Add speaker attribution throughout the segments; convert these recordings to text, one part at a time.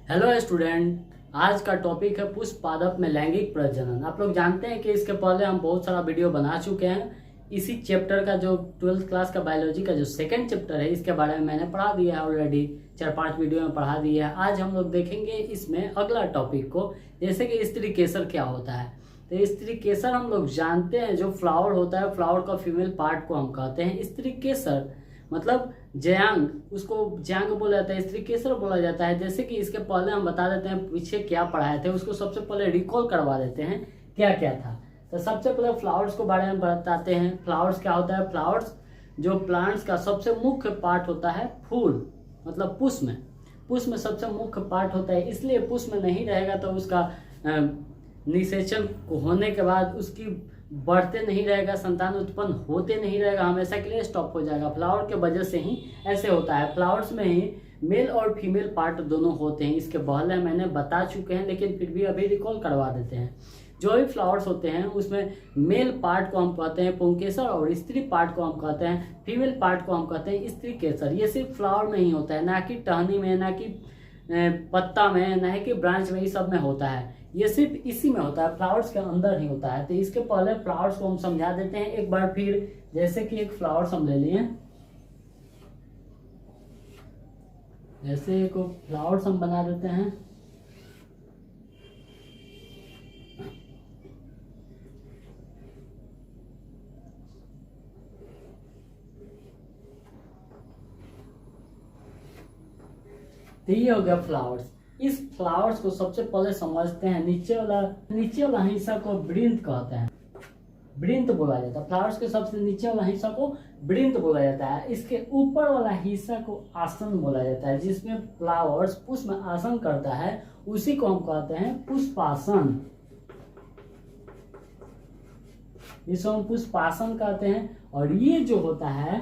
Speaker 1: Hello student. आज का topic है पुष्प पादप में लैंगिक प्रजनन। आप लोग जानते हैं कि इसके पहले हम बहुत सारा वीडियो बना चुके हैं। इसी चैप्टर का जो 12th क्लास का बायोलॉजी का जो सेकंड चैप्टर है इसके बारे में मैंने पढ़ा दिया है ऑलरेडी, 4-5 वीडियो में पढ़ा दिया है। आज हम लोग देखेंगे इसमें अगला टॉपिक को, जैसे कि स्त्री केसर क्या होता है। तो स्त्री केसर हम लोग जानते हैं, जो फ्लावर होता है, फ्लावर का फीमेल पार्ट को हम कहते हैं स्त्री केसर, मतलब जयांग, उसको जयांग बोला जाता है, स्त्री केसर बोला जाता है। जैसे कि इसके पहले हम बता देते हैं पीछे क्या पढ़ाए थे, उसको सबसे पहले रिकॉल करवा देते हैं क्या क्या था। तो सबसे पहले फ्लावर्स को बारे में बताते हैं। फ्लावर्स क्या होता है? फ्लावर्स जो प्लांट्स का सबसे मुख्य पार्ट होता है फूल, मतलब पुष्प में सबसे मुख्य पार्ट होता है। इसलिए पुष्प में नहीं रहेगा तो उसका निषेचन होने के बाद उसकी बढ़ते नहीं रहेगा, संतान उत्पन्न होते नहीं रहेगा, हमेशा के लिए स्टॉप हो जाएगा। फ्लावर के वजह से ही ऐसे होता है। फ्लावर्स में ही मेल और फीमेल पार्ट दोनों होते हैं। इसके पहले मैंने बता चुके हैं, लेकिन फिर भी अभी रिकॉल करवा देते हैं। जो भी फ्लावर्स होते हैं उसमें मेल पार्ट को हम कहते हैं पुंकेसर और स्त्री पार्ट को हम कहते हैं, फीमेल पार्ट को हम कहते हैं स्त्री केसर। ये सिर्फ फ्लावर में ही होता है, ना कि टहनी में, ना कि पत्ता में, ना कि ब्रांच में, ये सब में होता है। ये सिर्फ इसी में होता है, फ्लावर्स के अंदर ही होता है। तो इसके पहले फ्लावर्स को हम समझा देते हैं एक बार फिर। जैसे कि एक फ्लावर्स हम ले लिए, ऐसे एक फ्लावर्स हम बना देते हैं। तो ये हो गया फ्लावर्स। इस फ्लावर्स को सबसे पहले समझते हैं। नीचे वाला हिस्सा को वृंत कहते हैं, वृंत बोला जाता है। फ्लावर्स के सबसे नीचे वाला हिस्सा को वृंत बोला जाता है। इसके ऊपर वाला हिस्सा को आसन बोला जाता है। जिसमें फ्लावर्स पुष्प में आसन करता है उसी को हम कहते हैं पुष्पासन। इसको हम पुष्पासन कहते हैं। और ये जो होता है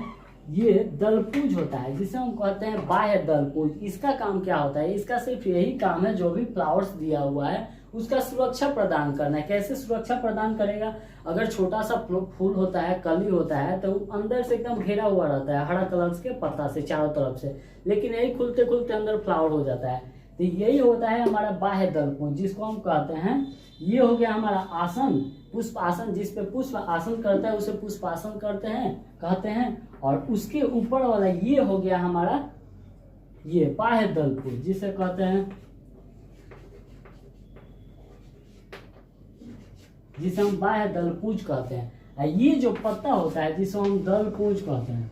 Speaker 1: ये दलपूज होता है, जिसे हम कहते हैं बाह्य दलपूज। इसका काम क्या होता है? इसका सिर्फ यही काम है, जो भी फ्लावर्स दिया हुआ है उसका सुरक्षा प्रदान करना है। कैसे सुरक्षा प्रदान करेगा? अगर छोटा सा फूल होता है, कली होता है, तो अंदर से एकदम घेरा हुआ रहता है हरा कलर के पत्ता से चारों तरफ से, लेकिन यही खुलते खुलते अंदर फ्लावर हो जाता है। तो यही होता है हमारा बाह्य दलपूज, जिसको हम कहते हैं। ये हो गया हमारा आसन, पुष्प आसन। जिसपे पुष्प आसन करता है उसे पुष्पासन कहते हैं। और उसके ऊपर वाला ये हो गया हमारा ये बाह्य दलपूज, जिसे कहते हैं, जिसे हम बाह्य दलपूज कहते हैं। ये जो पत्ता होता है जिसे हम दलपूज कहते हैं,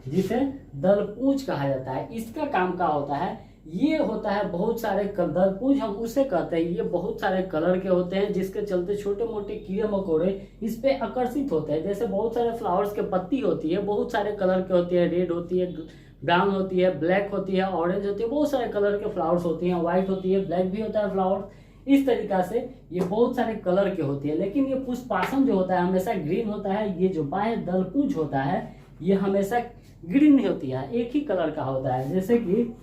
Speaker 1: जिसे दलपूज कहा जाता है, इसका काम क्या होता है? ये होता है बहुत सारे दलपूज हम उसे कहते हैं। ये बहुत सारे कलर के होते हैं, जिसके चलते छोटे मोटे कीड़े मकोड़े इस पे आकर्षित होते हैं। जैसे बहुत सारे फ्लावर्स के पत्ती होती है, बहुत सारे कलर के होती है, रेड होती है, ब्राउन होती है, ब्लैक होती है, ऑरेंज होती है, बहुत सारे कलर के फ्लावर्स होती हैं, व्हाइट होती है, ब्लैक भी होता है फ्लावर। इस तरीका से ये बहुत सारे कलर के होती है। लेकिन ये पुष्पासन जो होता है हमेशा ग्रीन होता है। ये जो बाह्य दलपूज होता है ये हमेशा ग्रीन नहीं होती है, एक ही कलर का होता है। जैसे कि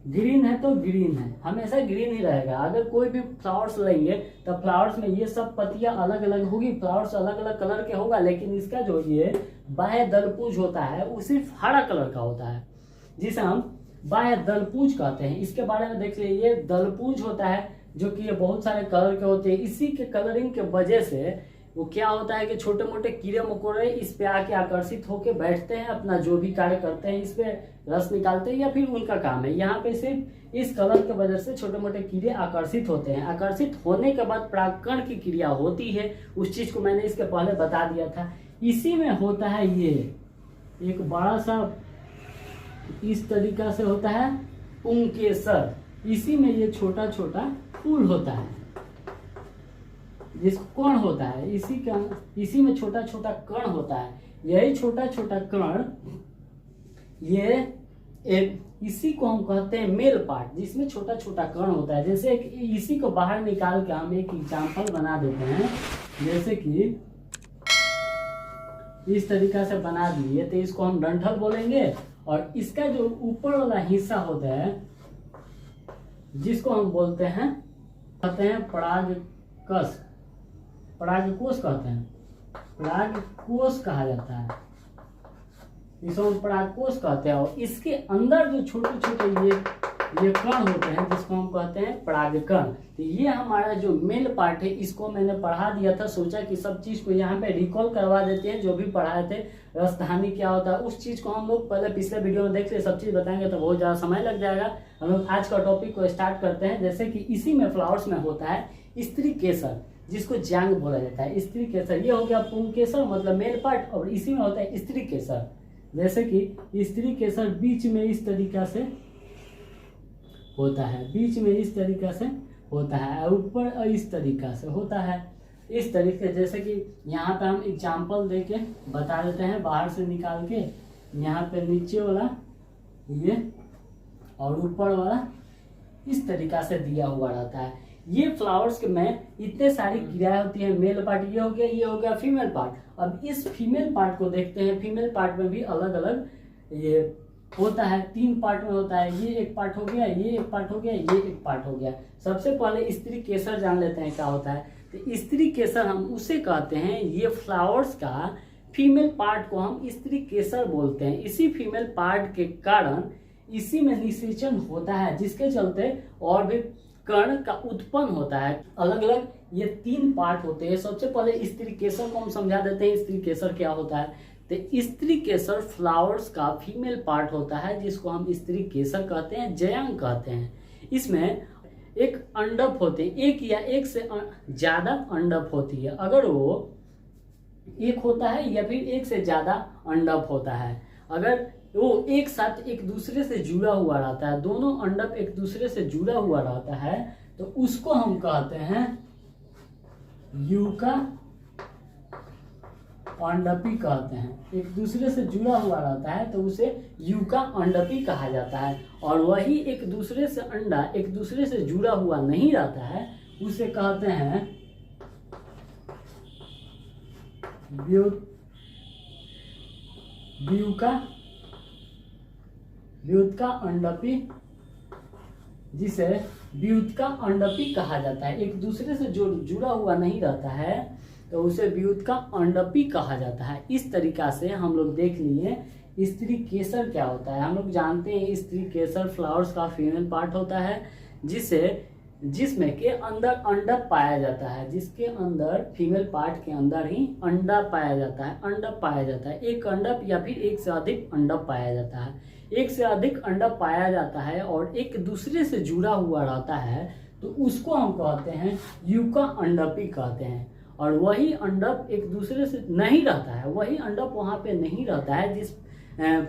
Speaker 1: ग्रीन है तो ग्रीन है, हमेशा ग्रीन ही रहेगा। अगर कोई भी फ्लावर्स लेंगे तो फ्लावर्स में ये सब पत्तियां अलग अलग होगी, फ्लावर्स अलग अलग कलर के होगा, लेकिन इसका जो ये बाह्य दलपूज होता है वो सिर्फ हरा कलर का होता है, जिसे हम बाह्य दलपूज कहते हैं। इसके बारे में देख लीजिए, ये दलपूज होता है जो कि ये बहुत सारे कलर के होते हैं। इसी के कलरिंग के वजह से वो क्या होता है कि छोटे मोटे कीड़े मकोड़े इस पे आके आकर्षित होके बैठते हैं, अपना जो भी कार्य करते हैं, इस पे रस निकालते हैं या फिर उनका काम है। यहाँ पे सिर्फ इस कलर के वजह से छोटे मोटे कीड़े आकर्षित होते हैं। आकर्षित होने के बाद परागकण की क्रिया होती है, उस चीज को मैंने इसके पहले बता दिया था। इसी में होता है ये एक बड़ा सा इस तरीका से होता है पुंकेसर। इसी में ये छोटा छोटा फूल होता है, जिसको कण होता है, इसी में छोटा छोटा कण होता है। यही छोटा छोटा कण इसी को हम कहते हैं मेल पार्ट, जिसमें छोटा छोटा कण होता है। जैसे इसी को बाहर निकाल के हम एक एग्जांपल बना देते हैं। जैसे कि इस तरीका से बना दिए तो इसको हम डंठल बोलेंगे। और इसका जो ऊपर वाला हिस्सा होता है जिसको हम कहते हैं परागकश, परागकोश कहते हैं, परागकोश कहा जाता है। इसको हम परागकोश कहते हैं। और इसके अंदर जो छोटे छोटे ये ये कण होते हैं जिसको हम कहते हैं परागकण। तो ये हमारा जो मेल पार्ट है इसको मैंने पढ़ा दिया था, सोचा कि सब चीज को यहाँ पे रिकॉल करवा देते हैं जो भी पढ़ाए थे। राजधानी क्या होता है उस चीज को हम लोग पहले पिछले वीडियो में देख ले, सब चीज बताएंगे तो बहुत ज्यादा समय लग जाएगा। हम लोग आज का टॉपिक को स्टार्ट करते हैं। जैसे कि इसी में फ्लावर्स में होता है स्त्री केसर, जिसको जांग बोला जाता है। स्त्री केसर ये हो गया पुंकेसर मतलब मेल पार्ट, और इसी में होता है स्त्री केसर। जैसे कि स्त्री केसर बीच में इस तरीका से होता है, बीच में इस तरीका से होता है, और ऊपर इस तरीका से होता है। इस तरीके जैसे कि यहाँ पे हम एग्जाम्पल देके बता देते हैं, बाहर से निकाल के। यहाँ पे नीचे वाला ये और ऊपर वाला इस तरीका से दिया हुआ रहता है। ये फ्लावर्स के में इतने सारी क्रियाएं होती है। मेल पार्ट ये हो गया, ये हो गया फीमेल पार्ट। अब इस फीमेल पार्ट को देखते हैं। फीमेल पार्ट में भी अलग अलग ये होता है, 3 पार्ट में होता है। ये एक पार्ट हो गया, ये एक पार्ट हो गया, ये एक पार्ट हो गया। सबसे पहले स्त्री केसर जान लेते हैं क्या होता है। तो स्त्री केसर हम उसे कहते हैं, ये फ्लावर्स का फीमेल पार्ट को हम स्त्री केसर बोलते हैं। इसी फीमेल पार्ट के कारण इसी में निषेचन होता है, जिसके चलते और भी कण का उत्पन्न होता है। अलग अलग ये 3 पार्ट होते हैं। सबसे पहले स्त्री केसर को हम समझा देते हैं। स्त्री केसर क्या होता है, तो स्त्री केसर फ्लावर्स का फीमेल पार्ट होता है, जिसको हम स्त्री केसर कहते हैं, जयांग कहते हैं। इसमें एक अंडप होते हैं, एक या एक से ज्यादा अंडप होती है। अगर वो एक होता है या फिर एक से ज्यादा अंडप होता है, अगर वो एक साथ एक दूसरे से जुड़ा हुआ रहता है, दोनों अंडप एक दूसरे से जुड़ा हुआ रहता है, तो उसको हम कहते हैं यूका अंडपी कहते हैं। एक दूसरे से जुड़ा हुआ रहता है तो उसे यूका अंडपी कहा जाता है। और वही एक दूसरे से अंडा एक दूसरे से जुड़ा हुआ नहीं रहता है, उसे कहते हैं व्युत्का अंडपी, जिसे व्युत्का अंडपी कहा जाता है। एक दूसरे से जो जुड़ा हुआ नहीं रहता है तो उसे व्युत्का अंडपी कहा जाता है। इस तरीका से हम लोग देख लिए स्त्री केसर क्या होता है। हम लोग जानते हैं स्त्री केसर फ्लावर्स का फीमेल पार्ट होता है, जिसमें के अंदर अंडप पाया जाता है, जिसके अंदर फीमेल पार्ट के अंदर ही अंडा पाया जाता है, अंडप पाया जाता है। एक अंडप या फिर एक से अधिक अंडप पाया जाता है। एक से अधिक अंडप पाया जाता है और एक दूसरे से जुड़ा हुआ रहता है, तो उसको हम कहते हैं यूका अंडपी कहते हैं। और वही अंडप एक दूसरे से नहीं रहता है, वही अंडप वहाँ पे नहीं रहता है जिस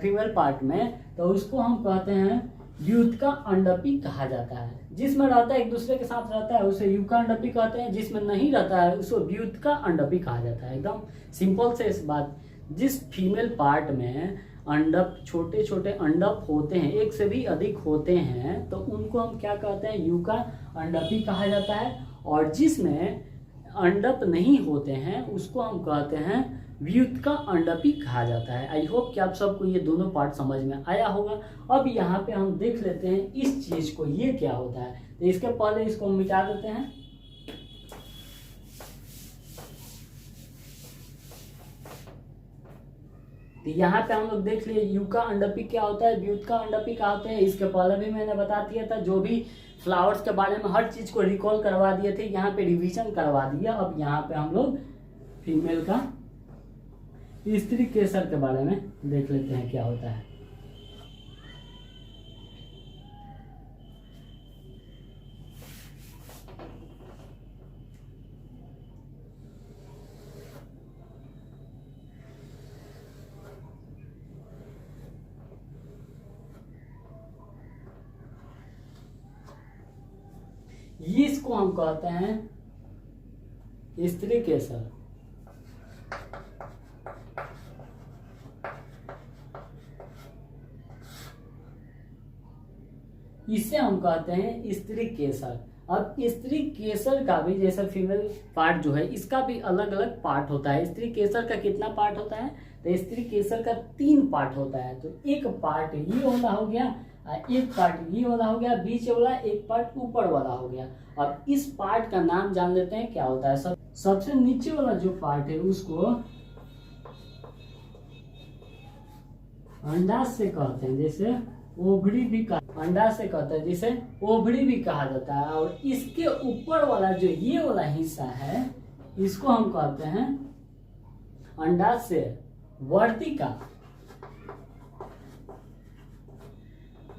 Speaker 1: फीमेल पार्ट में, तो उसको हम कहते हैं व्युत्का अंडपी कहा जाता है। जिसमें रहता है एक दूसरे के साथ रहता है उसे यूका अंडपी कहते हैं, जिसमें नहीं रहता है उसको व्युत्का अंडपी कहा जाता है। एकदम सिंपल से इस बात। जिस फीमेल पार्ट में अंडप छोटे छोटे अंडप होते हैं, एक से भी अधिक होते हैं, तो उनको हम क्या कहते हैं, यूका अंडपी कहा जाता है। और जिसमें अंडप नहीं होते हैं उसको हम कहते हैं व्युत्का अंडपी कहा जाता है। आई होप कि आप सबको ये दोनों पार्ट समझ में आया होगा। अब यहाँ पे हम देख लेते हैं इस चीज को, ये क्या होता है। तो इसके पहले इसको हम मिटा देते हैं। तो यहाँ पे हम लोग देख लिए यूका अंडपी क्या होता है, व्युत्का अंडपी क्या होते हैं। इसके पहले भी मैंने बता दिया था, जो भी फ्लावर्स के बारे में हर चीज को रिकॉल करवा दिए थे, यहाँ पे रिवीजन करवा दिया। अब यहाँ पे हम लोग फीमेल का स्त्री केसर के बारे में देख लेते हैं क्या होता है। इसको हम कहते हैं स्त्री केसर। इसे हम कहते हैं स्त्री केसर। अब स्त्री केसर का भी जैसा फीमेल पार्ट जो है, इसका भी अलग अलग पार्ट होता है। स्त्री केसर का कितना पार्ट होता है, तो स्त्री केसर का 3 पार्ट होता है। तो एक पार्ट ये वाला हो गया, एक पार्ट ये वाला हो गया, बीच वाला एक पार्ट ऊपर वाला हो गया। अब इस पार्ट का नाम जान लेते हैं क्या होता है। सबसे नीचे वाला जो पार्ट है उसको अंडाशय से कहते हैं, जैसे ओवरी भी कहते हैं। अंडा से कहते हैं, जिसे ओवरी भी कहा जाता है। और इसके ऊपर वाला जो ये वाला हिस्सा है इसको हम कहते हैं अंडा से वर्तिका,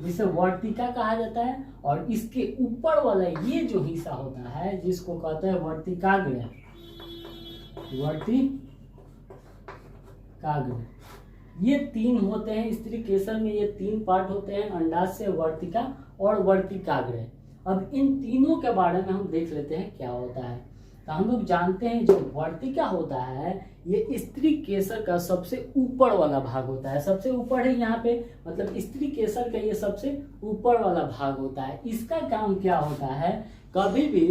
Speaker 1: जिसे वर्तिका कहा जाता है। और इसके ऊपर वाला ये जो हिस्सा होता है जिसको कहते हैं वर्तिकाग्र, वर्तिकाग्र। ये तीन होते हैं स्त्री केसर में, ये तीन पार्ट होते हैं, अंडाशय, वर्तिका और वर्तिकाग्र। अब इन तीनों के बारे में हम देख लेते हैं क्या होता है। तो हम लोग जानते हैं जो वर्तिका होता है ये स्त्री केसर का सबसे ऊपर वाला भाग होता है। सबसे ऊपर है यहाँ पे, मतलब स्त्री केसर का ये सबसे ऊपर वाला भाग होता है। इसका काम क्या होता है, कभी भी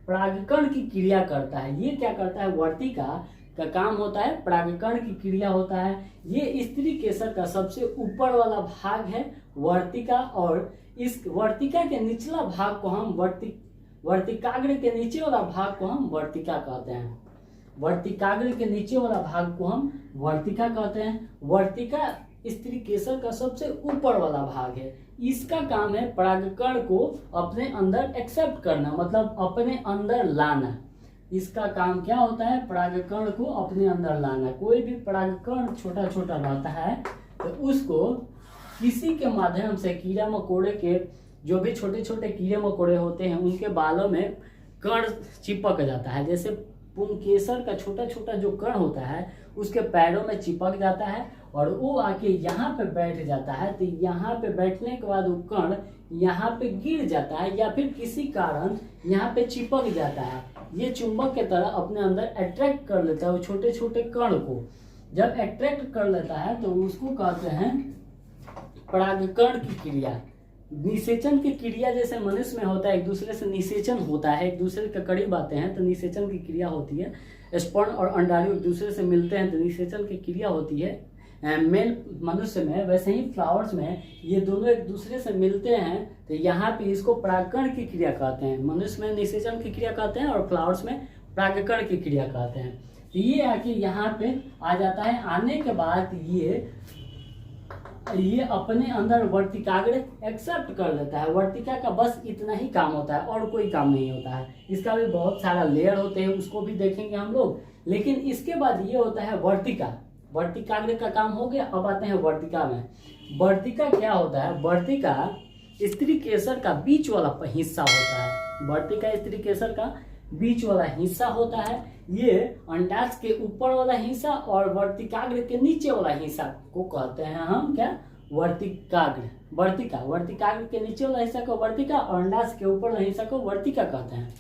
Speaker 1: परागकण की क्रिया करता है। ये क्या करता है, वर्तिका का काम होता है परागकण की क्रिया होता है। ये स्त्री केसर का सबसे ऊपर वाला भाग है वर्तिका। और इस वर्तिका के निचला भाग को हम वर्तिकाग्र के नीचे वाला भाग को हम वर्तिका कहते हैं। वर्तिकाग्र के नीचे वाला भाग को हम वर्तिका कहते हैं। वर्तिका स्त्री केसर का सबसे ऊपर वाला भाग है। इसका काम है परागकण को अपने अंदर एक्सेप्ट करना, मतलब अपने अंदर लाना। इसका काम क्या होता है, परागकण को अपने अंदर लाना। कोई भी परागकण छोटा छोटा रहता है तो उसको किसी के माध्यम से, कीड़ा मकोड़े के जो भी छोटे छोटे कीड़े मकोड़े होते हैं उनके बालों में कण चिपक जाता है। जैसे पुंकेसर का छोटा छोटा जो कण होता है उसके पैरों में चिपक जाता है और वो आके यहाँ पे बैठ जाता है। तो यहाँ पे बैठने के बाद वो कण यहाँ पे गिर जाता है या फिर किसी कारण यहाँ पे चिपक जाता है। ये चुंबक के तरह अपने अंदर अट्रैक्ट कर लेता है वो छोटे छोटे कण को। जब अट्रैक्ट कर लेता है तो उसको कहते हैं परागकण की क्रिया। निषेचन की क्रिया जैसे मनुष्य में होता है, एक दूसरे से निषेचन होता है, एक दूसरे के करीब आते हैं तो निषेचन की क्रिया होती है। स्पर्म और अंडाणु एक दूसरे से मिलते हैं तो निषेचन की क्रिया होती है मेल मनुष्य में। वैसे ही फ्लावर्स में ये दोनों एक दूसरे से मिलते हैं तो यहाँ पे इसको परागकण की क्रिया कहते हैं। मनुष्य में निषेचन की क्रिया कहते हैं और फ्लावर्स में परागकण की क्रिया कहते हैं। तो ये आके यहाँ पे आ जाता है। आने के बाद ये अपने अंदर वर्तिकाग्र एक्सेप्ट कर लेता है। वर्तिका का बस इतना ही काम होता है और कोई काम नहीं होता है। इसका भी बहुत सारा लेयर होते हैं, उसको भी देखेंगे हम लोग। लेकिन इसके बाद ये होता है वर्तिका। वर्तिकाग्र का काम हो गया। अब आते हैं वर्तिका में। वर्तिका क्या होता है, वर्तिका स्त्री केसर का बीच वाला हिस्सा होता है। वर्तिका स्त्री केसर का बीच वाला हिस्सा होता है। ये अंडाशय के ऊपर वाला हिस्सा और वर्तिकाग्र के नीचे वाला हिस्सा को कहते हैं हम क्या, वर्तिकाग्र। वर्तिकाग्र के नीचे वाला हिस्सा को वर्तिका और अंडाशय के ऊपर वाला हिस्सा को वर्तिका कहते हैं।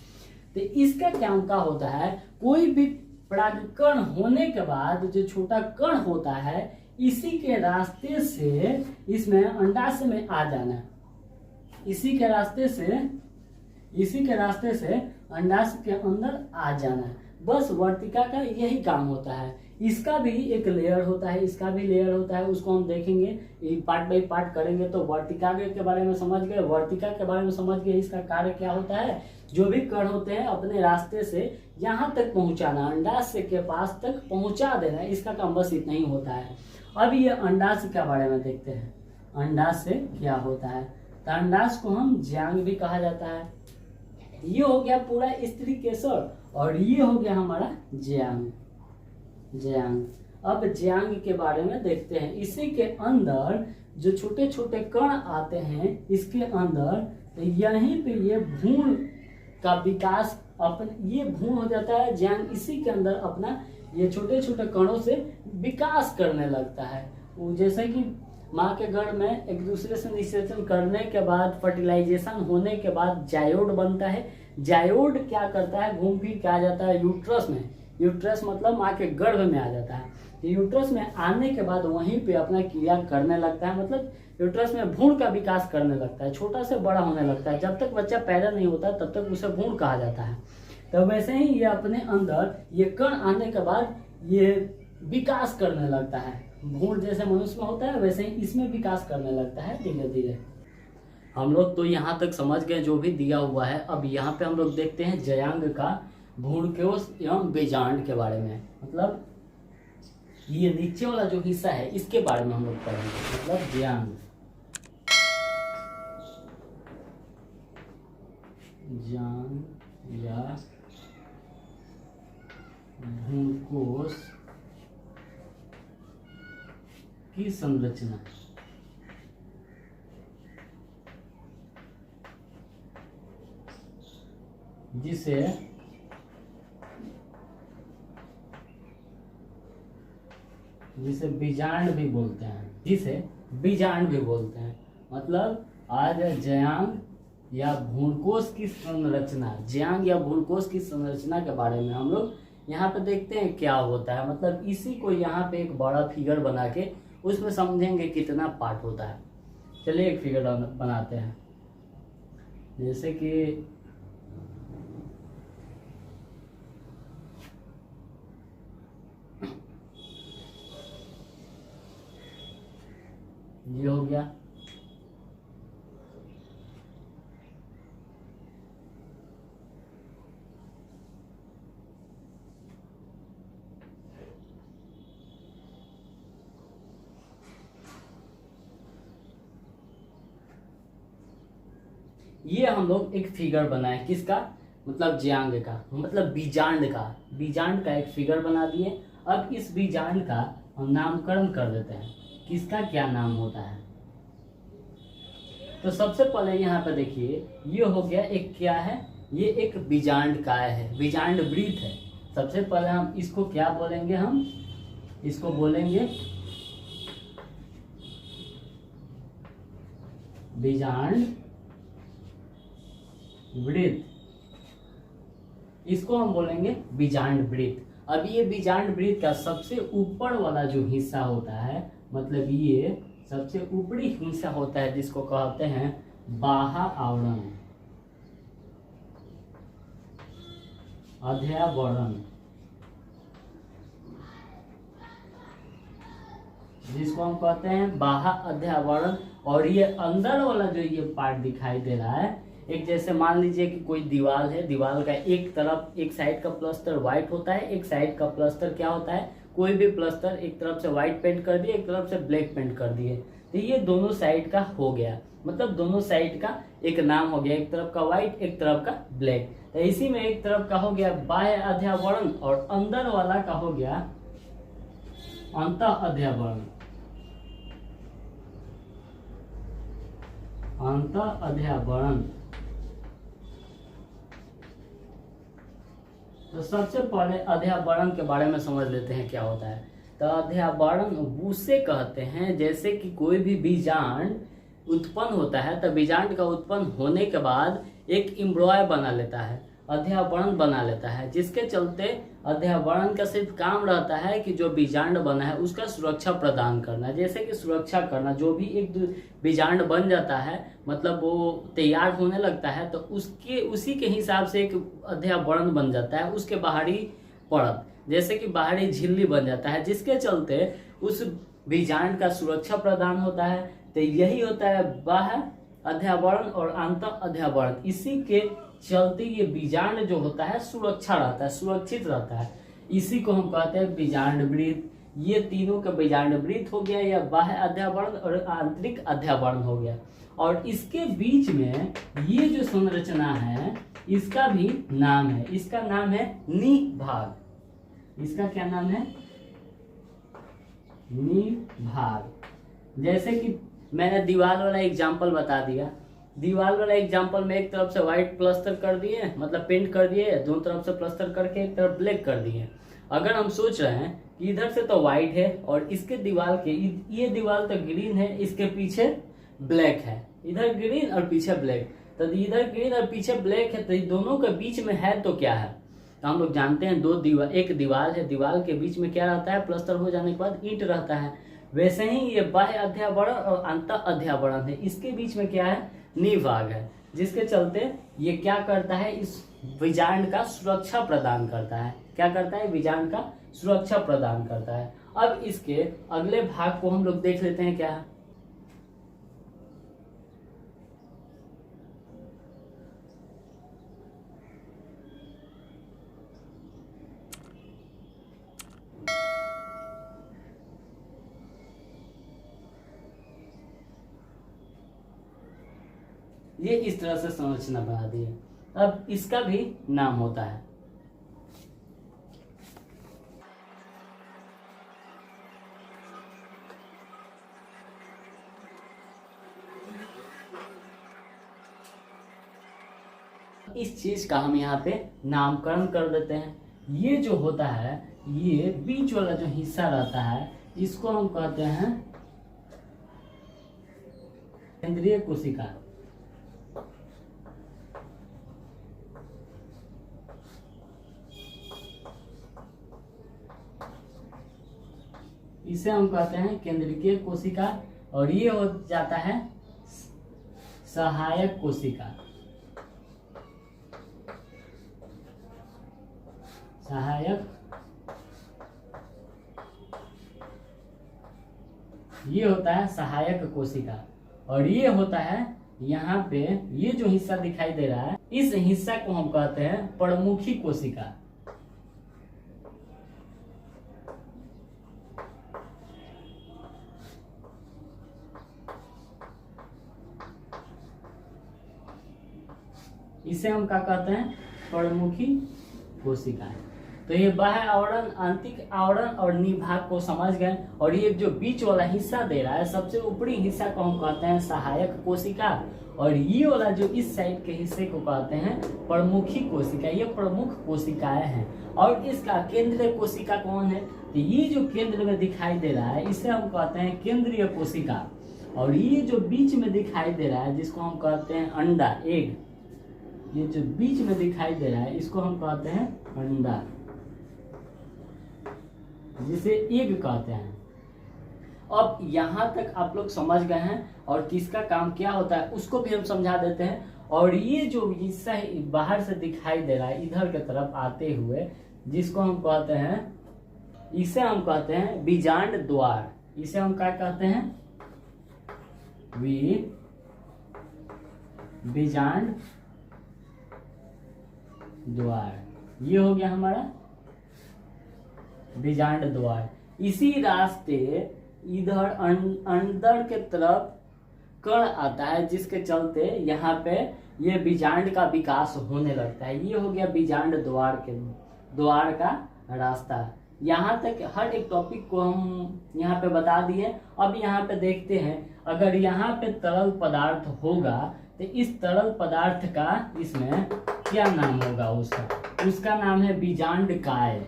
Speaker 1: तो इसका काम क्या होता है, कोई भी परागकण होने के बाद जो छोटा कण होता है इसी के रास्ते से इसमें अंडाशय में आ जाना। इसी के रास्ते से अंडाशय के अंदर आ जाना। बस वर्तिका का यही काम होता है। इसका भी एक लेयर होता है, इसका भी लेयर होता है, उसको हम देखेंगे पार्ट बाई पार्ट करेंगे। तो वर्तिकाग्र के बारे में समझ गए, वर्तिका के बारे में समझ गए, इसका कार्य क्या होता है। जो भी कण होते हैं अपने रास्ते से यहाँ तक पहुँचाना, अंडाशय के पास तक पहुँचा देना, इसका काम बस इतना ही होता है। अब ये अंडाशय के बारे में देखते हैं, अंडाशय क्या होता है। तो अंडाशय को हम ज्यांग भी कहा जाता है। ये हो गया पूरा स्त्री केसर और ये हो गया हमारा ज्यांग। अब ज्यांग के बारे में देखते हैं। इसी के अंदर जो छोटे छोटे कण आते हैं इसके अंदर, तो यहीं पे ये भ्रूण का विकास ये भ्रूण हो जाता है। ज्यांग इसी के अंदर अपना ये छोटे छोटे कणों से विकास करने लगता है। वो जैसे कि माँ के गर्भ में एक दूसरे से निषेचन करने के बाद, फर्टिलाइजेशन होने के बाद जायोड बनता है। जायोड क्या करता है, घूम फिर के आ जाता है यूट्रस में। यूट्रस मतलब माँ के गर्भ में आ जाता है। यूट्रस में आने के बाद वहीं पे अपना क्रिया करने लगता है, मतलब यूट्रस में भ्रूण का विकास करने लगता है, छोटा से बड़ा होने लगता है। जब तक बच्चा पैदा नहीं होता तब तक उसे भ्रूण कहा जाता है। तो वैसे ही ये अपने अंदर ये कण आने के बाद ये विकास करने लगता है। भ्रूण जैसे मनुष्य में होता है वैसे ही इसमें विकास करने लगता है धीरे धीरे। हम लोग तो यहाँ तक समझ गए जो भी दिया हुआ है। अब यहाँ पे हम लोग देखते हैं ज्यांग का भ्रूणकोश एवं बीजांड के बारे में। मतलब ये नीचे वाला जो हिस्सा है इसके बारे में हम लोग पढ़ेंगे, मतलब ज्यांग। ज्यांग या भ्रूणकोश की संरचना, जिसे बीजांड भी बोलते हैं, मतलब आज ज्यांग या भ्रूणकोश की संरचना, ज्यांग या भ्रूणकोश की संरचना के बारे में हम लोग यहाँ पे देखते हैं क्या होता है। मतलब इसी को यहाँ पे एक बड़ा फिगर बना के उसमें समझेंगे कितना पार्ट होता है। चलिए एक फिगर बनाते हैं, जैसे कि ये हो गया। ये हम लोग एक फिगर बनाए, किसका, मतलब ज्यांग का, मतलब बीजांड का एक फिगर बना दिए। अब इस बीजांड का हम नामकरण कर देते हैं, किसका क्या नाम होता है। तो सबसे पहले यहाँ पे देखिए, ये हो गया एक, क्या है, ये एक बीजांड काय है, बीजांड वृत्त है। सबसे पहले हम इसको क्या बोलेंगे, हम इसको बोलेंगे बीजांड वृत्त, इसको हम बोलेंगे बीजांड वृत्त। अब ये बीजांड वृत्त का सबसे ऊपर वाला जो हिस्सा होता है, मतलब ये सबसे ऊपरी हिस्सा होता है, जिसको कहते हैं बाह्य आवरण, अध्यावरण, जिसको हम कहते हैं बाह्य अध्यावरण। और ये अंदर वाला जो ये पार्ट दिखाई दे रहा है, एक जैसे मान लीजिए कि कोई दीवार है, दीवार का एक तरफ, एक साइड का प्लास्टर व्हाइट होता है, एक साइड का प्लास्टर क्या होता है, कोई भी प्लास्टर, एक तरफ से व्हाइट पेंट कर दिए, एक तरफ से ब्लैक पेंट कर दिए, तो ये दोनों साइड का हो गया, मतलब दोनों साइड का एक नाम हो गया, एक तरफ का व्हाइट, एक तरफ का ब्लैक। तो इसी में एक तरफ का हो गया बाह्य अध्यावरण और अंदर वाला का हो गया अंतः अध्यावरण, अंतः अध्यावरण। तो सबसे पहले अध्यावरण के बारे में समझ लेते हैं क्या होता है। तो अध्यावरण उसे कहते हैं, जैसे कि कोई भी बीजांड उत्पन्न होता है, तो बीजांड का उत्पन्न होने के बाद एक एम्ब्रॉय बना लेता है, अध्यावरण बना लेता है, जिसके चलते अध्यावरण का सिर्फ काम रहता है कि जो बीजांड बना है उसका सुरक्षा प्रदान करना। जैसे कि सुरक्षा करना, जो भी एक बीजांड बन जाता है, मतलब वो तैयार होने लगता है, तो उसके उसी के हिसाब से एक अध्यावरण बन जाता है, उसके बाहरी परत, जैसे कि बाहरी झिल्ली बन जाता है, जिसके चलते उस बीजांड का सुरक्षा प्रदान होता है। तो यही होता है बाह्य अध्यावरण और आंतः अध्यावरण। इसी के चलते ये बीजांड जो होता है सुरक्षा रहता है, सुरक्षित रहता है, इसी को हम कहते हैं बीजांड वृत्त। ये तीनों का बीजांड वृत्त हो गया, या बाह्य अध्यावरण और आंतरिक अध्यावरण हो गया। और इसके बीच में ये जो संरचना है, इसका भी नाम है, इसका नाम है निभाग। इसका क्या नाम है, निभाग। जैसे कि मैंने दीवार वाला एग्जाम्पल बता दिया, दीवार वाला एग्जाम्पल में एक तरफ से व्हाइट प्लास्टर कर दिए, मतलब पेंट कर दिए, दोनों तरफ से प्लास्टर करके एक तरफ ब्लैक कर दिए। अगर हम सोच रहे हैं कि इधर से तो व्हाइट है और इसके दीवार के, ये दीवार तो ग्रीन है, इसके पीछे ब्लैक है, इधर ग्रीन और पीछे ब्लैक, तो इधर ग्रीन और पीछे ब्लैक है, तो दोनों के बीच में है तो क्या है, तो हम लोग जानते हैं दो दीवार, एक दीवार है, दीवार के बीच में क्या रहता है, प्लास्टर हो जाने के बाद ईंट रहता है। वैसे ही ये बाह्य अध्यावरण और अंतः अध्यावरण है, इसके बीच में क्या है, निभाग है, जिसके चलते ये क्या करता है, इस बीजांड का सुरक्षा प्रदान करता है। क्या करता है, बीजांड का सुरक्षा प्रदान करता है। अब इसके अगले भाग को हम लोग देख लेते हैं, क्या है, ये इस तरह से संरचना बना दी है। अब इसका भी नाम होता है। इस चीज का हम यहाँ पे नामकरण कर देते हैं। ये जो होता है, ये बीच वाला जो हिस्सा रहता है, इसको हम कहते हैं केंद्रीय कोशिका। इसे हम कहते हैं केंद्रीय कोशिका। और ये हो जाता है सहायक कोशिका। सहायक, ये होता है सहायक कोशिका। और ये होता है यहाँ पे, ये जो हिस्सा दिखाई दे रहा है, इस हिस्सा को हम कहते हैं प्रमुखी कोशिका। इसे हम क्या कहते हैं? प्रमुखी कोशिका। तो ये बाह्य आवरण, आंतरिक आवरण और निभाग को समझ गए। और ये जो बीच वाला हिस्सा दे रहा है, सबसे ऊपरी हिस्सा को हम कहते हैं सहायक कोशिका। और ये वाला जो इस साइड के हिस्से को कहते हैं प्रमुखी कोशिका। ये प्रमुख कोशिकाएं हैं। और इसका केंद्रीय कोशिका कौन है? तो ये जो केंद्र में दिखाई दे रहा है, इसे हम कहते हैं केंद्रीय कोशिका। और ये जो बीच में दिखाई दे रहा है, जिसको हम कहते हैं अंडा, एग, ये जो बीच में दिखाई दे रहा है, इसको हम कहते हैं अंडा, जिसे एग कहते हैं। अब यहाँ तक आप लोग समझ गए हैं। और किसका काम क्या होता है उसको भी हम समझा देते हैं। और ये जो हिस्सा बाहर से दिखाई दे रहा है इधर की तरफ आते हुए, जिसको हम कहते हैं, इसे हम कहते हैं बीजांड द्वार। इसे हम क्या कहते हैं? बीजांड द्वार। ये हो गया हमारा बीजांड द्वार। इसी रास्ते इधर अंदर के तरफ कण आता है, जिसके चलते यहाँ पे ये बीजांड का विकास होने लगता है। ये हो गया बीजांड द्वार का रास्ता। यहाँ तक हर एक टॉपिक को हम यहाँ पे बता दिए। अब यहाँ पे देखते हैं, अगर यहाँ पे तरल पदार्थ होगा तो इस तरल पदार्थ का इसमें क्या नाम होगा? उसका नाम है बीजांड काय।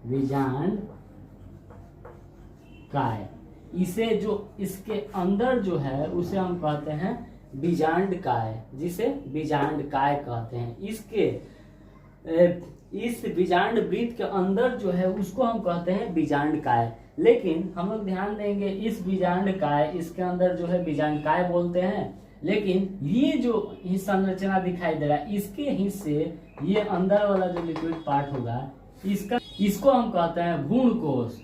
Speaker 1: बीजांड काय। इसे जो इसके अंदर जो है उसे हम कहते हैं बीजांड काय, जिसे बीजांड काय कहते हैं। इस बीजांड वृत्त के अंदर जो है उसको हम कहते हैं बीजांड काय। लेकिन हम लोग ध्यान देंगे, इस बीजांड काय, इसके अंदर जो है बीजांड काय बोलते हैं। लेकिन ये जो संरचना दिखाई दे रहा है, इसके हिस्से, ये अंदर वाला जो लिक्विड पार्ट होगा, इसको हम कहते हैं भ्रूण कोश।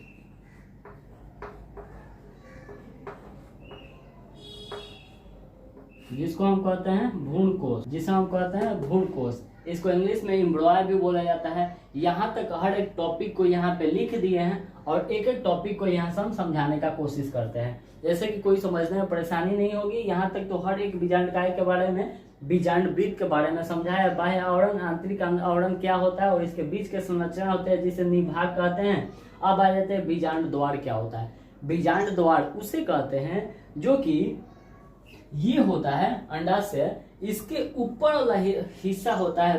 Speaker 1: जिसको हम कहते हैं भ्रूण कोश, जिसे हम कहते हैं भ्रूण कोश। इसको इंग्लिश में एम्ब्रॉय भी बोला जाता है। यहाँ तक हर एक टॉपिक को यहाँ पे लिख दिए हैं और एक एक टॉपिक को यहाँ से हम समझाने का कोशिश करते हैं, जैसे कि कोई समझने में परेशानी नहीं होगी। यहाँ तक तो हर एक बीजांड काय के बारे में, बीजांड वृत्त के बारे में समझाया। बाह्य आवरण, आंतरिक आवरण क्या होता है और इसके बीच के संरचना होते हैं, जिसे निभाग कहते हैं। अब आ जाते हैं बीजांड द्वार क्या होता है। बीजांड द्वार उसे कहते हैं जो कि ये होता है अंडाशय, इसके ऊपर वाला हिस्सा होता है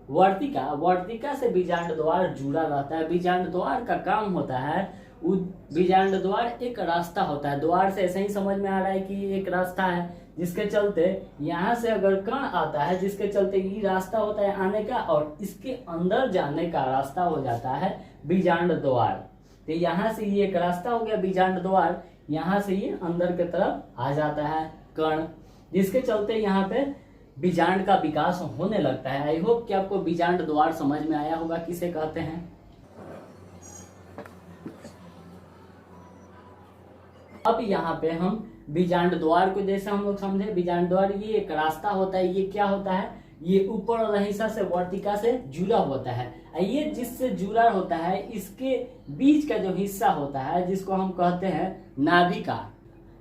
Speaker 1: वर्तिका। वर्तिका से बीजांड द्वार जुड़ा रहता है। बीजांड द्वार का काम होता है, बीजांड द्वार एक रास्ता होता है। द्वार से ऐसे ही समझ में आ रहा है कि एक रास्ता है, जिसके चलते यहाँ से अगर कण आता है, जिसके चलते ये रास्ता होता है आने का, और इसके अंदर जाने का रास्ता हो जाता है बीजांड द्वार। तो यहाँ से ये एक रास्ता हो गया बीजांड द्वार, यहाँ से ये अंदर की तरफ आ जाता है कण, जिसके चलते यहाँ पे बीजांड का विकास होने लगता है। आई होप कि आपको बीजांड द्वार समझ में आया होगा किसे कहते हैं। अब यहाँ पे हम बीजांड द्वार को जैसे हम लोग समझे, बीजांड द्वार ये एक रास्ता होता है। ये क्या होता है? ये ऊपर वाला हिस्सा से वर्तिका से जुड़ा होता है। ये जिससे जुड़ा होता है इसके बीच का जो हिस्सा होता है जिसको हम कहते हैं नाभिका,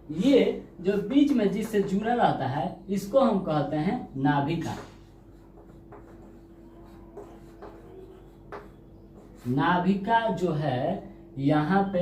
Speaker 1: ये जो बीच में जिससे जुड़ा रहता है इसको हम कहते हैं नाभिका। नाभिका जो है यहाँ पे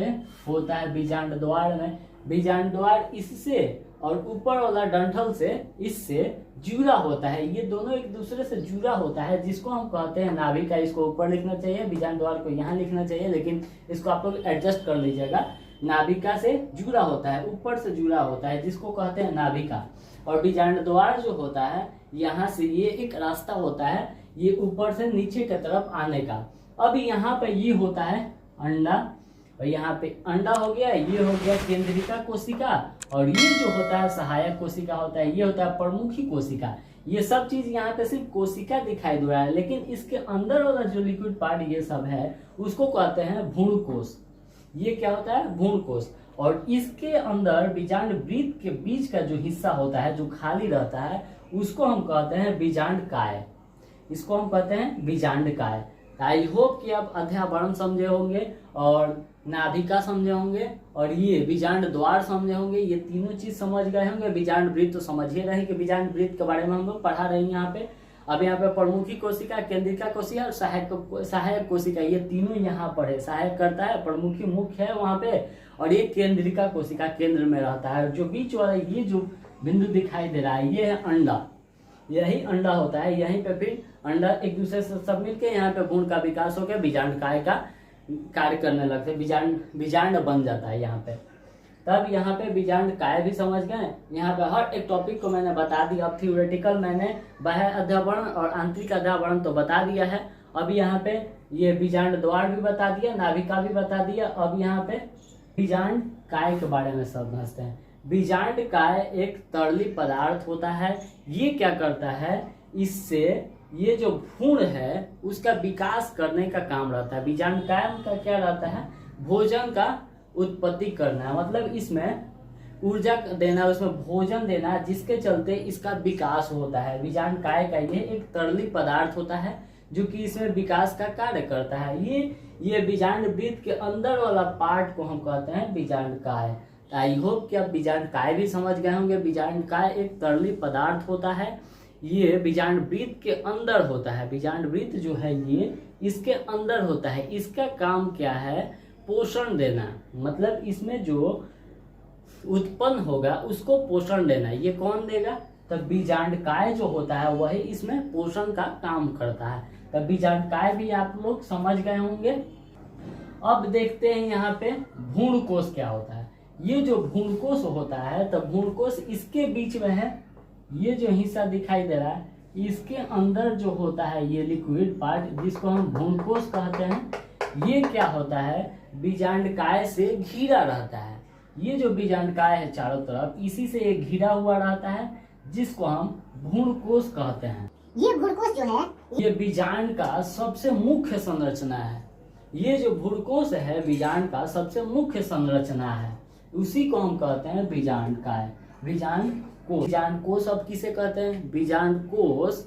Speaker 1: होता है बीजांड द्वार में। बीजांड द्वार इससे और ऊपर वाला डंठल से इससे जुड़ा होता है, ये दोनों एक दूसरे से जुड़ा होता है जिसको हम कहते हैं नाभिका। इसको ऊपर लिखना चाहिए, बीजांड द्वार को यहाँ लिखना चाहिए, लेकिन इसको आप लोग एडजस्ट कर लीजिएगा। नाभिका से जुड़ा होता है, ऊपर से जुड़ा होता है जिसको कहते हैं नाभिका। और बीजांड द्वार जो होता है यहाँ से ये एक रास्ता होता है ये ऊपर से नीचे की तरफ आने का। अब यहाँ पे ये होता है अंडा, और यहाँ पे अंडा हो गया, ये हो गया केंद्रिका कोशिका, और ये जो होता है सहायक कोशिका होता है, ये होता है प्रमुखी कोशिका। ये सब चीज यहाँ पे सिर्फ कोशिका दिखाई दे रहा है, लेकिन इसके अंदर वाला जो लिक्विड पार्ट ये सब है उसको कहते हैं भ्रूणकोश। ये क्या होता है? भ्रूणकोश। और इसके अंदर बीजांड वृत्त के बीच का जो हिस्सा होता है जो खाली रहता है उसको हम कहते हैं बीजांड काय। इसको हम कहते हैं बीजांड काय। आई होप कि आप अध्यावरण समझे होंगे और नाभिका समझे होंगे और ये बीजांड द्वार समझे होंगे, ये तीनों चीज समझ गए होंगे। बीजांड वृत्त तो समझिए रहे कि बीजांड वृत्त के बारे में हम लोग पढ़ा रहे हैं यहाँ पे। अब यहाँ पे प्रमुखी कोशिका, केंद्रिका कोशिका और सहायक कोशिका, ये तीनों यहाँ पर है। सहायक करता है, प्रमुखी मुख्य है वहाँ पे, और ये केंद्रिका कोशिका केंद्र में रहता है। जो बीच वाला ये जो बिंदु दिखाई दे रहा है ये है अंडा, यही अंडा होता है। यहीं पे फिर अंडा एक दूसरे से सब मिलके यहाँ पे भ्रूण का विकास होकर बीजांड काय का कार्य करने लगते हैं, बीजांड बन जाता है यहाँ पे। तब यहाँ पे बीजांड काय भी समझ गए। यहाँ पे हर एक टॉपिक को मैंने बता दिया। अब थ्योरेटिकल मैंने बाह्य अध्यावरण और आंतरिक अध्यावरण तो बता दिया है। अब यहाँ पे ये बीजांड द्वार भी बता दिया, नाभिका भी बता दिया। अब यहाँ पे बीजांड काय के बारे में समझते हैं। बीजांड काय एक तरली पदार्थ होता है। ये क्या करता है, इससे ये जो भ्रूण है उसका विकास करने का काम रहता है। बीजांड काय का क्या रहता है, भोजन का उत्पत्ति करना है, मतलब इसमें ऊर्जा देना, उसमें भोजन देना, जिसके चलते इसका विकास होता है। बीजांड काय का ये एक तरली पदार्थ होता है जो कि इसमें विकास का कार्य करता है। ये बीजांड वृत्त के अंदर वाला पार्ट को हम कहते हैं बीजांड काय। आई होप कि आप बीजांड काय भी समझ गए होंगे। बीजांड काय एक तरली पदार्थ होता है, ये बीजांड वृत्त के अंदर होता है। बीजांड वृत्त जो है ये इसके अंदर होता है। इसका काम क्या है, पोषण देना, मतलब इसमें जो उत्पन्न होगा उसको पोषण देना। ये कौन देगा, तब बीजांड काय जो होता है वही इसमें पोषण का काम करता है। तब बीजांड काय भी आप लोग समझ गए होंगे। अब देखते हैं यहाँ पे भ्रूणकोश क्या होता है। ये जो भ्रूणकोश होता है, तब भ्रूणकोश इसके बीच में है। ये जो हिस्सा दिखाई दे रहा है इसके अंदर जो होता है ये लिक्विड पार्ट जिसको हम भ्रूणकोश कहते हैं, ये क्या होता है, बीजांड काय से घिरा रहता है। ये जो बीजांड काय है चारों तरफ, इसी से ये घिरा हुआ रहता है जिसको हम भ्रूणकोश कहते हैं।
Speaker 2: ये भ्रूणकोश जो है
Speaker 1: ये बीजांड का सबसे मुख्य संरचना है। ये जो भ्रूणकोश है बीजांड का सबसे मुख्य संरचना है, उसी को हम कहते हैं बीजांड काय। बीजांड कोश अब किसे कहते हैं, बीजांड कोश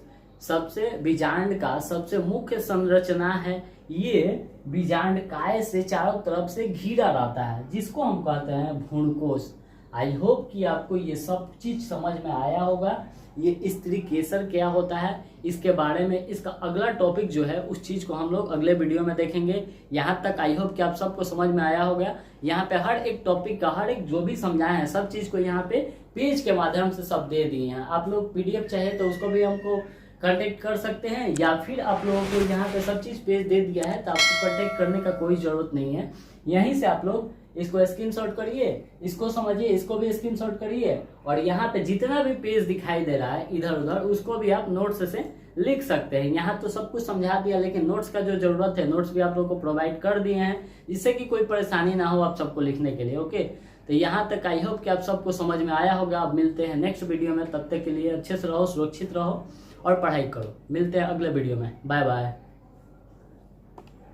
Speaker 1: बीजांड का सबसे मुख्य संरचना है। ये बीजांड काय से चारों तरफ से घिरा रहता है जिसको हम कहते हैं भ्रूणकोश। आई होप कि आपको ये सब चीज समझ में आया होगा। ये स्त्री केसर क्या होता है इसके बारे में इसका अगला टॉपिक जो है उस चीज को हम लोग अगले वीडियो में देखेंगे। यहाँ तक आई होप कि आप सबको समझ में आया होगा। यहाँ पे हर एक टॉपिक का हर एक जो भी समझाया है सब चीज को यहाँ पे पेज के माध्यम से सब दे दिए हैं। आप लोग पीडीएफ चाहे तो उसको भी हमको कांटेक्ट कर सकते हैं, या फिर आप लोगों को यहाँ पे सब चीज पेज दे दिया है तो आपको कांटेक्ट करने का कोई जरूरत नहीं है। यहीं से आप लोग इसको स्क्रीनशॉट करिए, इसको समझिए, इसको भी स्क्रीनशॉट करिए, और यहाँ पे जितना भी पेज दिखाई दे रहा है इधर उधर उसको भी आप नोट्स से लिख सकते हैं। यहाँ तो सब कुछ समझा दिया, लेकिन नोट्स का जो जरूरत है नोट्स भी आप लोगों को प्रोवाइड कर दिए हैं जिससे कि कोई परेशानी ना हो आप सबको लिखने के लिए। ओके, तो यहाँ तक आई होप कि आप सबको समझ में आया होगा। अब मिलते हैं नेक्स्ट वीडियो में, तब तक के लिए अच्छे से रहो, सुरक्षित रहो और पढ़ाई करो। मिलते हैं अगले वीडियो में, बाय बाय।